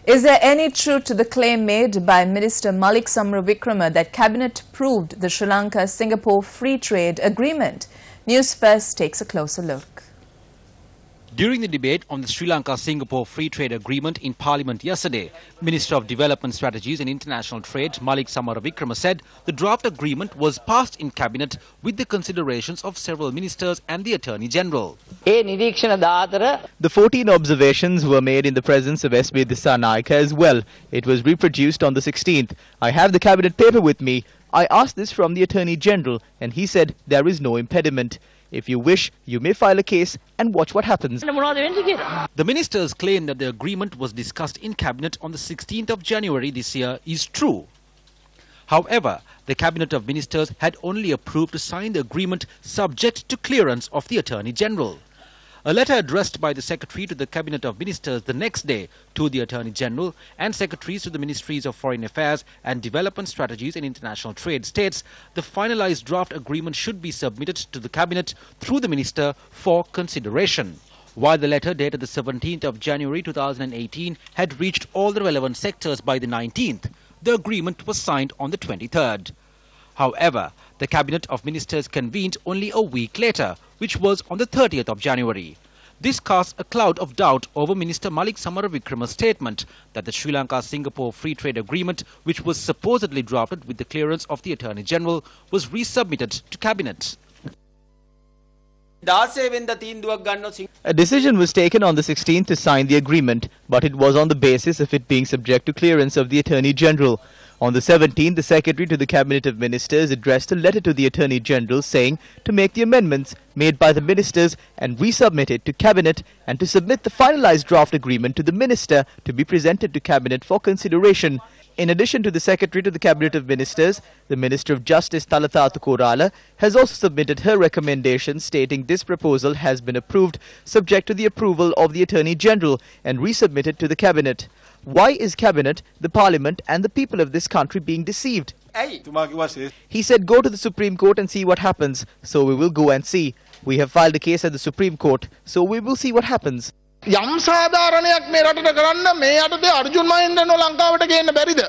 Is there any truth to the claim made by Minister Malik Samaravikrama that Cabinet approved the Sri Lanka-Singapore Free Trade Agreement? News First takes a closer look. During the debate on the Sri Lanka-Singapore Free Trade Agreement in Parliament yesterday, Minister of Development Strategies and International Trade Malik Samaravikrama said the draft agreement was passed in Cabinet with the considerations of several ministers and the Attorney General. The 14 observations were made in the presence of SB Dissanayake as well. It was reproduced on the 16th. I have the Cabinet paper with me. I asked this from the Attorney General and he said there is no impediment. If you wish, you may file a case and watch what happens. The ministers claim that the agreement was discussed in Cabinet on the 16th of January this year is true. However, the Cabinet of Ministers had only approved to sign the agreement subject to clearance of the Attorney General. A letter addressed by the Secretary to the Cabinet of Ministers the next day to the Attorney General and Secretaries to the Ministries of Foreign Affairs and Development Strategies and International Trade states the finalized draft agreement should be submitted to the Cabinet through the Minister for consideration. While the letter dated the 17th of January 2018 had reached all the relevant sectors by the 19th, the agreement was signed on the 23rd. However, the Cabinet of Ministers convened only a week later, which was on the 30th of January. This casts a cloud of doubt over Minister Malik Samaravikrama's statement that the Sri Lanka-Singapore Free Trade Agreement, which was supposedly drafted with the clearance of the Attorney General, was resubmitted to Cabinet. A decision was taken on the 16th to sign the agreement, but it was on the basis of it being subject to clearance of the Attorney General. On the 17th, the Secretary to the Cabinet of Ministers addressed a letter to the Attorney General saying to make the amendments made by the ministers and resubmit it to Cabinet and to submit the finalized draft agreement to the Minister to be presented to Cabinet for consideration. In addition to the Secretary to the Cabinet of Ministers, the Minister of Justice Talathathu Korala has also submitted her recommendation stating this proposal has been approved subject to the approval of the Attorney General and resubmitted to the Cabinet. Why is Cabinet, the Parliament and the people of this country being deceived? He said go to the Supreme Court and see what happens. So we will go and see. We have filed a case at the Supreme Court. So we will see what happens. යම් සාධාරණයක් මේ රටට කරන්න මේ යටතේ අර්ජුන් මහින්දනෝ ලංකාවට ගේන්න බැරිද?